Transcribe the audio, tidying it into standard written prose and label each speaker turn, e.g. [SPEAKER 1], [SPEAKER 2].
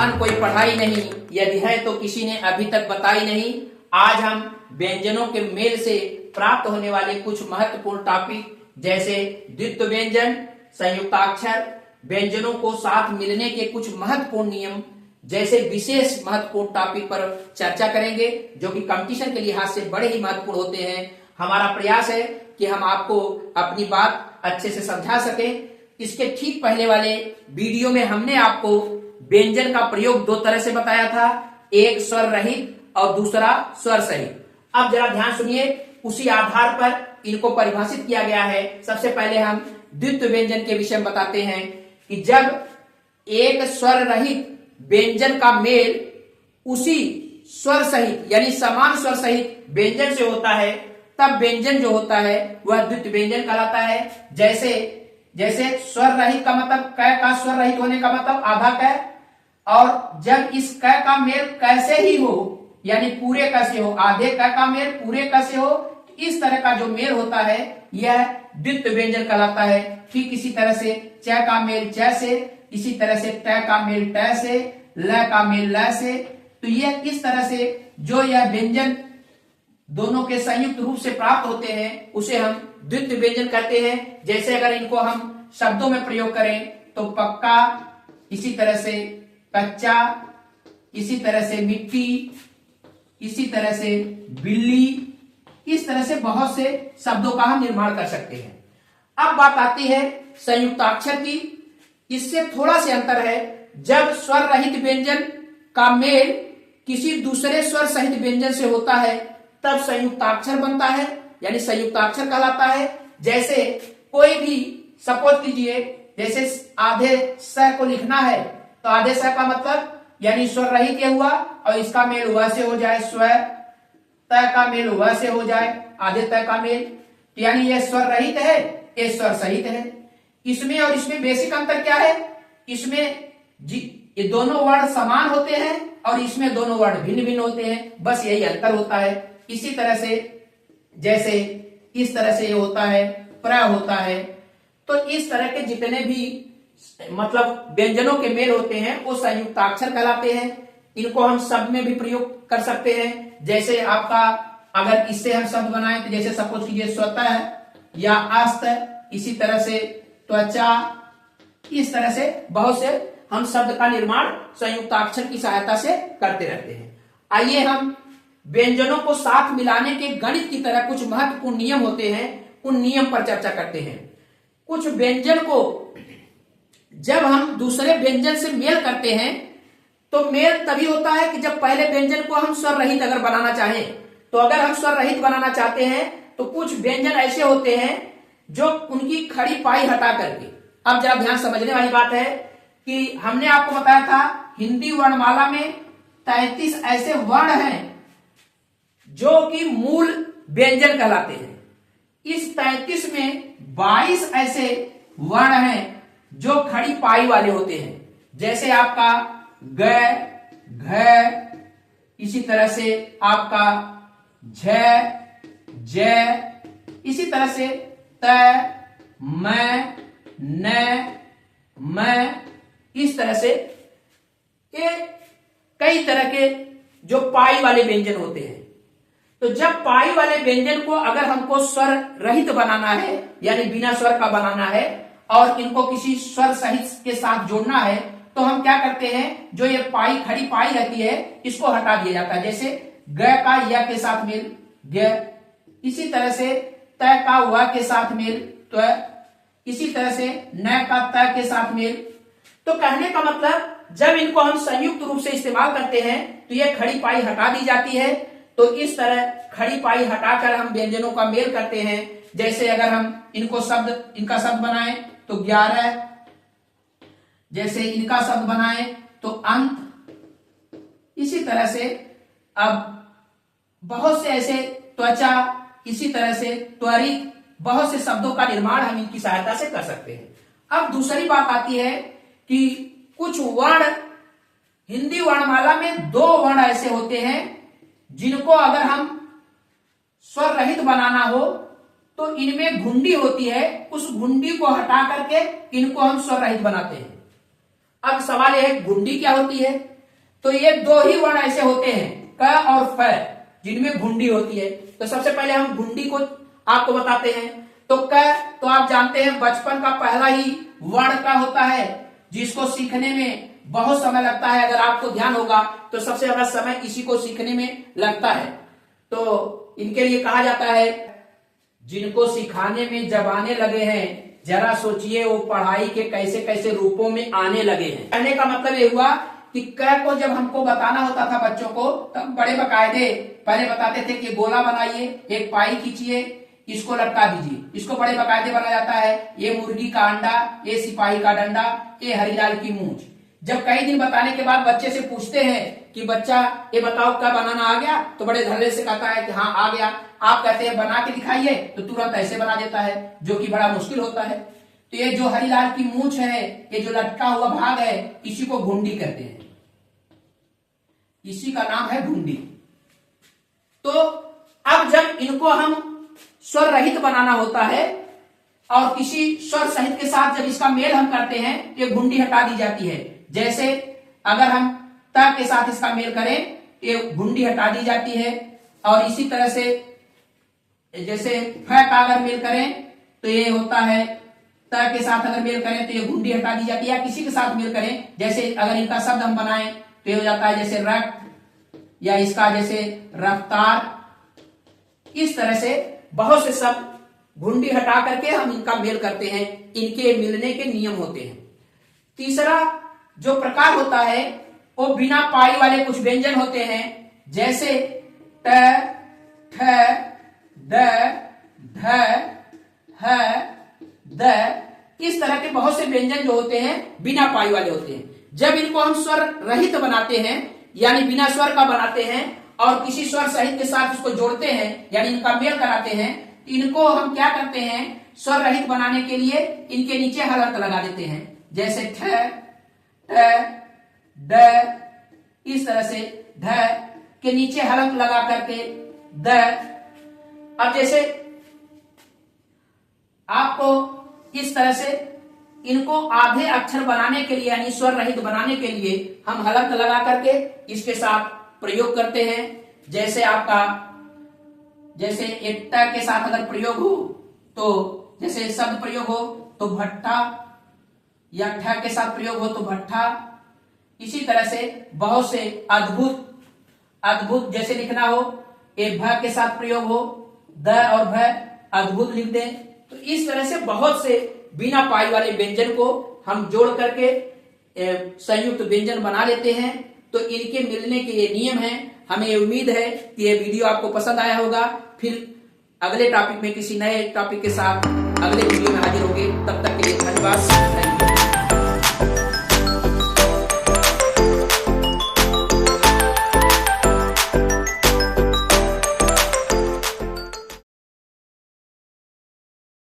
[SPEAKER 1] आसान कोई पढ़ाई नहीं, यदि है तो किसी ने अभी तक बताई नहीं। आज हम व्यंजनों के मेल से प्राप्त होने वाले कुछ महत्वपूर्ण टॉपिक जैसे द्वित्व व्यंजन, संयुक्ताक्षर, व्यंजनों को साथ मिलने के कुछ महत्वपूर्ण नियम जैसे विशेष महत्वपूर्ण टॉपिक पर चर्चा करेंगे, जो कि कंपटीशन के लिहाज से बड़े ही महत्वपूर्ण होते हैं। हमारा प्रयास है कि हम आपको अपनी बात अच्छे से समझा सकें। इसके ठीक पहले वाले वीडियो में हमने आपको व्यंजन का प्रयोग दो तरह से बताया था, एक स्वर रहित और दूसरा स्वर सहित। अब जरा ध्यान सुनिए, उसी आधार पर इनको परिभाषित किया गया है। सबसे पहले हम द्वित्व व्यंजन के विषय में बताते हैं कि जब एक स्वर रहित व्यंजन का मेल उसी स्वर सहित यानी समान स्वर सहित व्यंजन से होता है, तब व्यंजन जो होता है वह द्वित्व व्यंजन कहलाता है। जैसे स्वर रहित का मतलब क का स्वर रहित होने का मतलब आधा क, और जब इस क का मेल कैसे ही हो यानी पूरे क से हो, आधे क का मेल पूरे क से हो, इस तरह का जो मेल होता है यह द्वित्व व्यंजन कहलाता है। ठीक इसी तरह से च का मेल च से, इसी तरह से ट का मेल ट से, ल का मेल ल से। तो यह इस तरह से जो यह व्यंजन दोनों के संयुक्त रूप से प्राप्त होते हैं उसे हम द्वित्व व्यंजन कहते हैं। जैसे अगर इनको हम शब्दों में प्रयोग करें तो पक्का, इसी तरह से कच्चा, इसी तरह से मिट्टी, इसी तरह से बिल्ली, इस तरह से बहुत से शब्दों का हम निर्माण कर सकते हैं। अब बात आती है संयुक्ताक्षर की। इससे थोड़ा से अंतर है। जब स्वर रहित व्यंजन का मेल किसी दूसरे स्वर सहित व्यंजन से होता है तब संयुक्ताक्षर बनता है यानी संयुक्ताक्षर कहलाता है। जैसे कोई भी सपोज कीजिए, जैसे आधे स को लिखना है तो आधे स का मतलब यानी स्वर रहित ये हुआ और इसका मेल वह से हो जाए स्व, त का मेल वह से हो जाए आधे त का मेल, यानी यह स्वर रहित है, ये स्वर सहित है। इसमें और इसमें बेसिक अंतर क्या है? इसमें ये दोनों वर्ण समान होते हैं और इसमें दोनों वर्ण भिन्न भिन्न होते हैं, बस यही अंतर होता है। इसी तरह से जैसे इस तरह से ये होता है, प्र होता है, तो इस तरह के जितने भी मतलब व्यंजनों के मेल होते हैं वो संयुक्ताक्षर कहलाते हैं। इनको हम शब्द में भी प्रयोग कर सकते हैं। जैसे आपका अगर इससे हम शब्द बनाएं तो जैसे सपोज कीजिए स्वतः या अस्त, इसी तरह से त्वचा, इस तरह से बहुत से हम शब्द का निर्माण संयुक्ताक्षर की सहायता से करते रहते हैं। आइए हम व्यंजनों को साथ मिलाने के गणित की तरह कुछ महत्वपूर्ण नियम होते हैं, उन नियम पर चर्चा करते हैं। कुछ व्यंजन को जब हम दूसरे व्यंजन से मेल करते हैं तो मेल तभी होता है कि जब पहले व्यंजन को हम स्वर रहित अगर बनाना चाहें, तो अगर हम स्वर रहित बनाना चाहते हैं तो कुछ व्यंजन ऐसे होते हैं जो उनकी खड़ी पाई हटा करके, अब जरा ध्यान समझने वाली बात है कि हमने आपको बताया था हिंदी वर्णमाला में 33 ऐसे वर्ण हैं जो कि मूल व्यंजन कहलाते हैं। इस 33 में 22 ऐसे वर्ण हैं जो खड़ी पाई वाले होते हैं। जैसे आपका ग, घ, इसी तरह से आपका झ, ज, इसी तरह से त, म, न, म, इस तरह से ये कई तरह के जो पाई वाले व्यंजन होते हैं। तो जब पाई वाले व्यंजन को अगर हमको स्वर रहित बनाना है यानी बिना स्वर का बनाना है और इनको किसी स्वर सहित के साथ जोड़ना है तो हम क्या करते हैं, जो ये पाई खड़ी पाई रहती है इसको हटा दिया जाता है। जैसे ग का य के साथ मेल ग, इसी तरह से त का व के साथ मेल त्व, इसी तरह से न का त के साथ मेल। तो कहने का मतलब जब इनको हम संयुक्त रूप से इस्तेमाल करते हैं तो यह खड़ी पाई हटा दी जाती है। तो इस तरह खड़ी पाई हटाकर हम व्यंजनों का मेल करते हैं। जैसे अगर हम इनका शब्द बनाएं तो 11, जैसे इनका शब्द बनाएं तो अंत, इसी तरह से अब बहुत से ऐसे त्वचा, इसी तरह से त्वरित, बहुत से शब्दों का निर्माण हम इनकी सहायता से कर सकते हैं। अब दूसरी बात आती है कि कुछ वर्ण हिंदी वर्णमाला में 2 वर्ण ऐसे होते हैं जिनको अगर हम स्वर रहित बनाना हो तो इनमें घुंडी होती है, उस घुंडी को हटा करके इनको हम स्वर रहित बनाते हैं। अब सवाल यह है घुंडी क्या होती है? तो ये दो ही वर्ण ऐसे होते हैं, क और फ, जिनमें घुंडी होती है। तो सबसे पहले हम घुंडी को आपको बताते हैं। तो क तो आप जानते हैं बचपन का पहला ही वर्ण का होता है, जिसको सीखने में बहुत समय लगता है। अगर आपको ध्यान होगा तो सबसे ज्यादा समय इसी को सीखने में लगता है। तो इनके लिए कहा जाता है, जिनको सिखाने में जब आने लगे हैं, जरा सोचिए वो पढ़ाई के कैसे कैसे रूपों में आने लगे हैं। कहने का मतलब ये हुआ कि क को जब हमको बताना होता था बच्चों को, तब बड़े बकायदे पहले बताते थे कि गोला बनाइए, एक पाई खींचिए, इसको लटका दीजिए। इसको बड़े बकायदे बनाया जाता है, ये मुर्गी का अंडा, ये सिपाही का डंडा, ये हरिलाल की मूंछ। जब कई दिन बताने के बाद बच्चे से पूछते हैं कि बच्चा ये बताओ क्या बनाना आ गया, तो बड़े धड़ल्ले से कहता है कि हाँ आ गया। आप कहते हैं बना के दिखाइए, तो तुरंत ऐसे बना देता है, जो कि बड़ा मुश्किल होता है। तो ये जो हरिलाल की मूंछ है, ये जो लटका हुआ भाग है, इसी को घुंडी कहते हैं, इसी का नाम है घुंडी। तो अब जब इनको हम स्वर रहित बनाना होता है और किसी स्वर सहित के साथ जब इसका मेल हम करते हैं, तो ये घुंडी हटा दी जाती है। जैसे अगर हम त के साथ इसका मेल करें, ये घुंडी हटा दी जाती है। और इसी तरह से जैसे फ का अगर मेल करें तो ये होता है, त के साथ अगर मेल करें तो ये घुंडी हटा दी जाती है। या किसी के साथ मेल करें, जैसे अगर इनका शब्द हम बनाएं तो ये हो जाता है जैसे रक्त, या इसका जैसे रफ्तार। इस तरह से बहुत से शब्द घुंडी हटा करके हम इनका मेल करते हैं, इनके मिलने के नियम होते हैं। तीसरा जो प्रकार होता है वो बिना पाई वाले कुछ व्यंजन होते हैं, जैसे ट, ठ, द, ध, ह, द। इस तरह के बहुत से व्यंजन जो होते हैं बिना पाई वाले होते हैं। जब इनको हम स्वर रहित बनाते हैं, यानी बिना स्वर का बनाते हैं, और किसी स्वर सहित के साथ उसको जोड़ते हैं, यानी इनका मेल कराते हैं, इनको हम क्या करते हैं, स्वर रहित बनाने के लिए इनके नीचे हलंत लगा देते हैं। जैसे ठ, ट, ड, इस तरह से ध के नीचे हलंत लगा करके द। अब जैसे आपको इस तरह से इनको आधे अक्षर बनाने के लिए, यानी स्वर रहित बनाने के लिए हम हलंत लगा करके इसके साथ प्रयोग करते हैं। जैसे आपका जैसे एक ट के साथ अगर प्रयोग हो, तो जैसे शब्द प्रयोग हो तो भट्ठा, या ठ के साथ प्रयोग हो तो भट्ठा। इसी तरह से बहुत से अद्भुत अद्भुत जैसे लिखना हो, एक भ के साथ प्रयोग हो, द और भ अद्भुत लिख दें। तो इस तरह से बहुत से बिना पाई वाले व्यंजन को हम जोड़ करके संयुक्त व्यंजन बना लेते हैं। तो इनके मिलने के ये नियम हैं। हमें उम्मीद है कि ये वीडियो आपको पसंद आया होगा। फिर अगले टॉपिक में किसी नए टॉपिक के साथ अगले वीडियो में हाजिर होंगे। तब तक के लिए धन्यवाद।